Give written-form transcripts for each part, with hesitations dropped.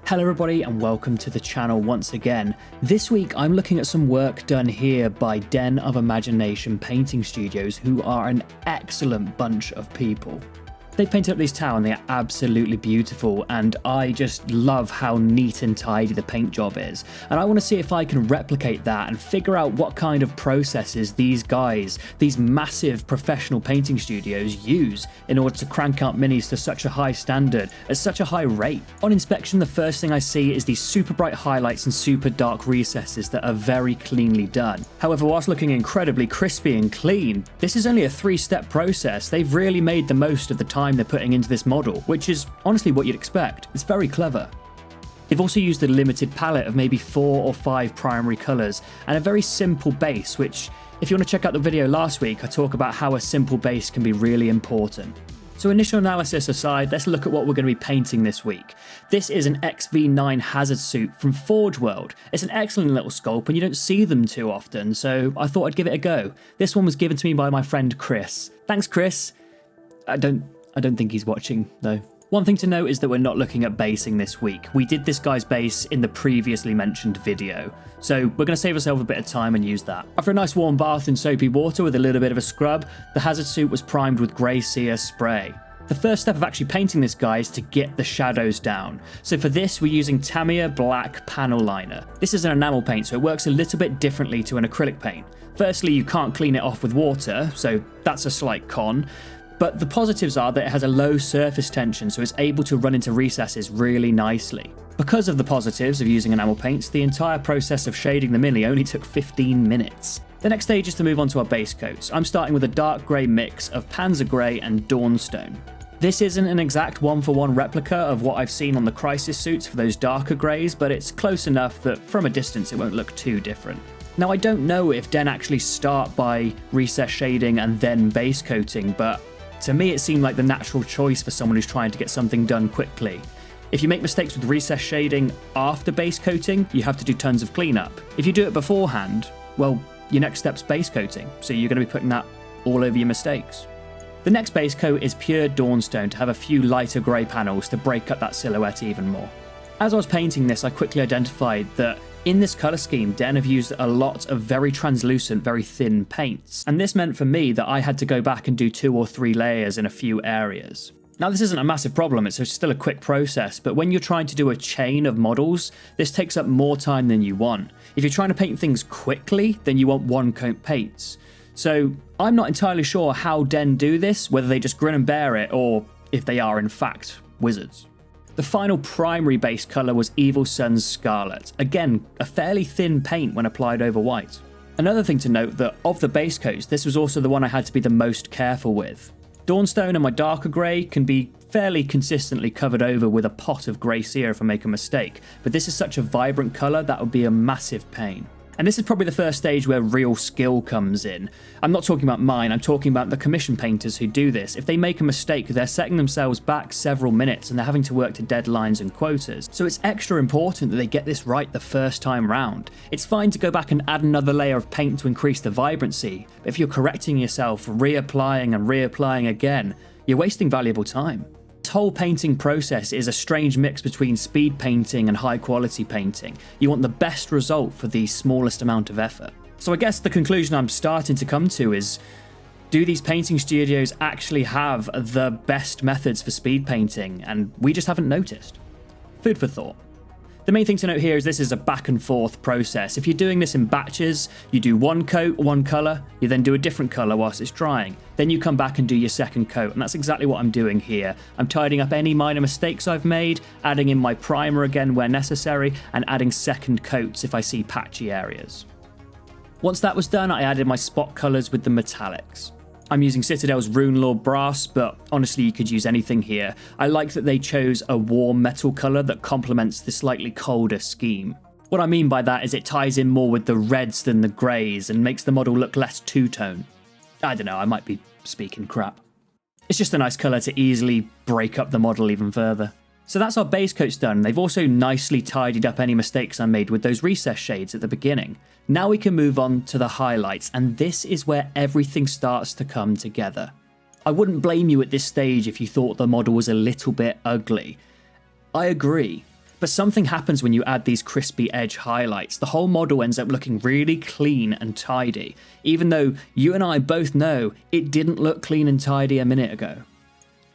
Hello everybody and welcome to the channel once again. This week I'm looking at some work done here by Den of Imagination Painting Studios, who are an excellent bunch of people. They've painted up this tower and they are absolutely beautiful, and I just love how neat and tidy the paint job is. And I want to see if I can replicate that and figure out what kind of processes these guys, these massive professional painting studios, use in order to crank out minis to such a high standard at such a high rate. On inspection, the first thing I see is these super bright highlights and super dark recesses that are very cleanly done. However, whilst looking incredibly crispy and clean, this is only a 3-step process. They've really made the most of the time they're putting into this model, which is honestly what you'd expect. It's very clever. They've also used a limited palette of maybe 4 or 5 primary colours and a very simple base, which, if you want to check out the video last week, I talk about how a simple base can be really important. So initial analysis aside, let's look at what we're going to be painting this week. This is an XV9 hazard suit from Forge World. It's an excellent little sculpt and you don't see them too often, so I thought I'd give it a go. This one was given to me by my friend Chris. Thanks, Chris. I don't think he's watching, though. One thing to note is that we're not looking at basing this week. We did this guy's base in the previously mentioned video, so we're going to save ourselves a bit of time and use that. After a nice warm bath in soapy water with a little bit of a scrub, the hazard suit was primed with grey sear spray. The first step of actually painting this guy is to get the shadows down. So for this, we're using Tamiya Black Panel Liner. This is an enamel paint, so it works a little bit differently to an acrylic paint. Firstly, you can't clean it off with water, so that's a slight con. But the positives are that it has a low surface tension, so it's able to run into recesses really nicely. Because of the positives of using enamel paints, the entire process of shading the mini only took 15 minutes. The next stage is to move on to our base coats. I'm starting with a dark grey mix of Panzer Grey and Dawnstone. This isn't an exact one-for-one replica of what I've seen on the Crisis suits for those darker greys, but it's close enough that from a distance it won't look too different. Now, I don't know if Den actually start by recess shading and then base coating, but to me, it seemed like the natural choice for someone who's trying to get something done quickly. If you make mistakes with recess shading after base coating, you have to do tons of cleanup. If you do it beforehand, well, your next step's base coating, so you're going to be putting that all over your mistakes. The next base coat is pure Dawnstone to have a few lighter grey panels to break up that silhouette even more. As I was painting this, I quickly identified that in this colour scheme, Den have used a lot of very translucent, very thin paints, and this meant for me that I had to go back and do 2 or 3 layers in a few areas. Now, this isn't a massive problem, it's still a quick process, but when you're trying to do a chain of models, this takes up more time than you want. If you're trying to paint things quickly, then you want one coat paints. So I'm not entirely sure how Den do this, whether they just grin and bear it, or if they are in fact wizards. The final primary base colour was Evil Sun's Scarlet. Again, a fairly thin paint when applied over white. Another thing to note that of the base coats, this was also the one I had to be the most careful with. Dawnstone and my darker grey can be fairly consistently covered over with a pot of grey sear if I make a mistake, but this is such a vibrant colour that would be a massive pain. And this is probably the first stage where real skill comes in. I'm not talking about mine, I'm talking about the commission painters who do this. If they make a mistake, they're setting themselves back several minutes and they're having to work to deadlines and quotas. So it's extra important that they get this right the first time round. It's fine to go back and add another layer of paint to increase the vibrancy, but if you're correcting yourself, reapplying and reapplying again, you're wasting valuable time. This whole painting process is a strange mix between speed painting and high quality painting. You want the best result for the smallest amount of effort. So I guess the conclusion I'm starting to come to is, do these painting studios actually have the best methods for speed painting, and we just haven't noticed? Food for thought. The main thing to note here is this is a back and forth process. If you're doing this in batches, you do one coat, one colour, you then do a different colour whilst it's drying. Then you come back and do your second coat, and that's exactly what I'm doing here. I'm tidying up any minor mistakes I've made, adding in my primer again where necessary, and adding second coats if I see patchy areas. Once that was done, I added my spot colours with the metallics. I'm using Citadel's Runelord Brass, but honestly you could use anything here. I like that they chose a warm metal colour that complements the slightly colder scheme. What I mean by that is it ties in more with the reds than the greys and makes the model look less two-tone. I don't know, I might be speaking crap. It's just a nice colour to easily break up the model even further. So that's our base coats done. They've also nicely tidied up any mistakes I made with those recess shades at the beginning. Now we can move on to the highlights, and this is where everything starts to come together. I wouldn't blame you at this stage if you thought the model was a little bit ugly. I agree, But something happens when you add these crispy edge highlights. The whole model ends up looking really clean and tidy, even though you and I both know it didn't look clean and tidy a minute ago.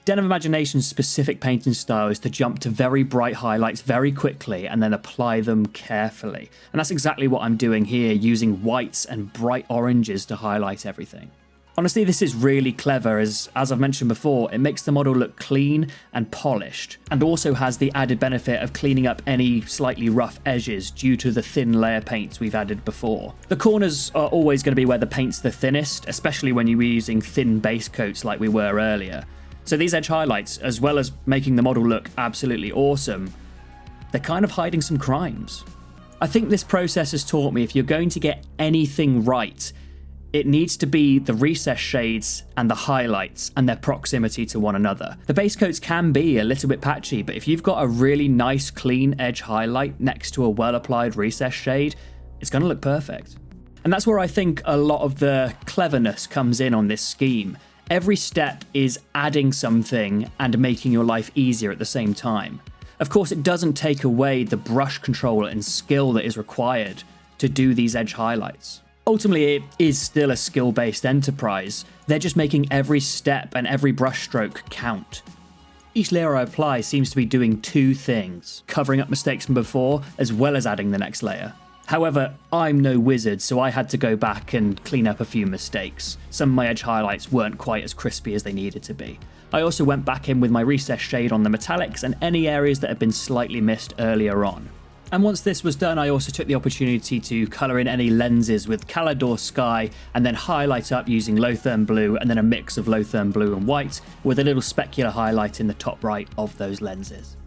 Den of Imagination's specific painting style is to jump to very bright highlights very quickly and then apply them carefully. And that's exactly what I'm doing here, using whites and bright oranges to highlight everything. Honestly, this is really clever as I've mentioned before, it makes the model look clean and polished, and also has the added benefit of cleaning up any slightly rough edges due to the thin layer paints we've added before. The corners are always going to be where the paint's the thinnest, especially when you're using thin base coats like we were earlier. So these edge highlights, as well as making the model look absolutely awesome, they're kind of hiding some crimes. I think this process has taught me if you're going to get anything right, it needs to be the recess shades and the highlights and their proximity to one another. The base coats can be a little bit patchy, but if you've got a really nice clean edge highlight next to a well-applied recess shade, it's going to look perfect. And that's where I think a lot of the cleverness comes in on this scheme. Every step is adding something and making your life easier at the same time. Of course, it doesn't take away the brush control and skill that is required to do these edge highlights. Ultimately, it is still a skill-based enterprise. They're just making every step and every brushstroke count. Each layer I apply seems to be doing two things, covering up mistakes from before, as well as adding the next layer. However, I'm no wizard, so I had to go back and clean up a few mistakes. Some of my edge highlights weren't quite as crispy as they needed to be. I also went back in with my recess shade on the metallics and any areas that had been slightly missed earlier on. And once this was done, I also took the opportunity to colour in any lenses with Calidor Sky and then highlight up using Lotherm Blue and then a mix of Lotherm Blue and white with a little specular highlight in the top right of those lenses.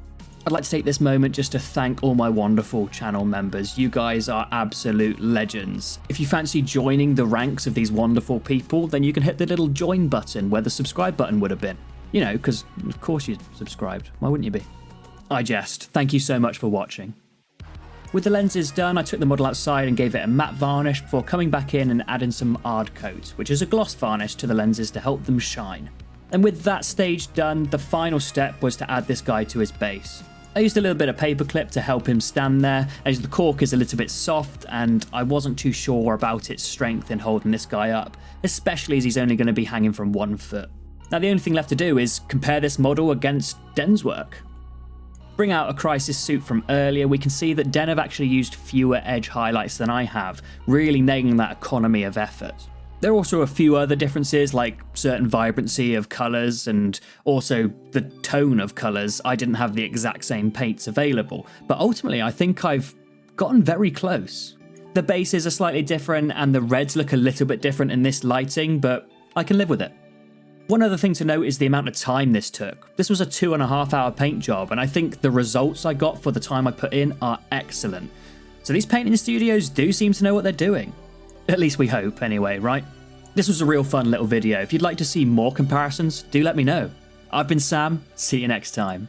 I'd like to take this moment just to thank all my wonderful channel members. You guys are absolute legends. If you fancy joining the ranks of these wonderful people, then you can hit the little join button where the subscribe button would have been. You know, because of course you subscribed. Why wouldn't you be? I jest. Thank you so much for watching. With the lenses done, I took the model outside and gave it a matte varnish before coming back in and adding some Ard Coat, which is a gloss varnish to the lenses to help them shine. And with that stage done, the final step was to add this guy to his base. I used a little bit of paperclip to help him stand there, as the cork is a little bit soft and I wasn't too sure about its strength in holding this guy up, especially as he's only going to be hanging from 1 foot. Now the only thing left to do is compare this model against Den's work. Bring out a crisis suit from earlier, we can see that Den have actually used fewer edge highlights than I have, really nailing that economy of effort. There are also a few other differences, like certain vibrancy of colours and also the tone of colours. I didn't have the exact same paints available, but ultimately I think I've gotten very close. The bases are slightly different and the reds look a little bit different in this lighting, but I can live with it. One other thing to note is the amount of time this took. This was a 2.5 hour paint job, and I think the results I got for the time I put in are excellent. So these painting studios do seem to know what they're doing. At least we hope, anyway, right? This was a real fun little video. If you'd like to see more comparisons, do let me know. I've been Sam, see you next time.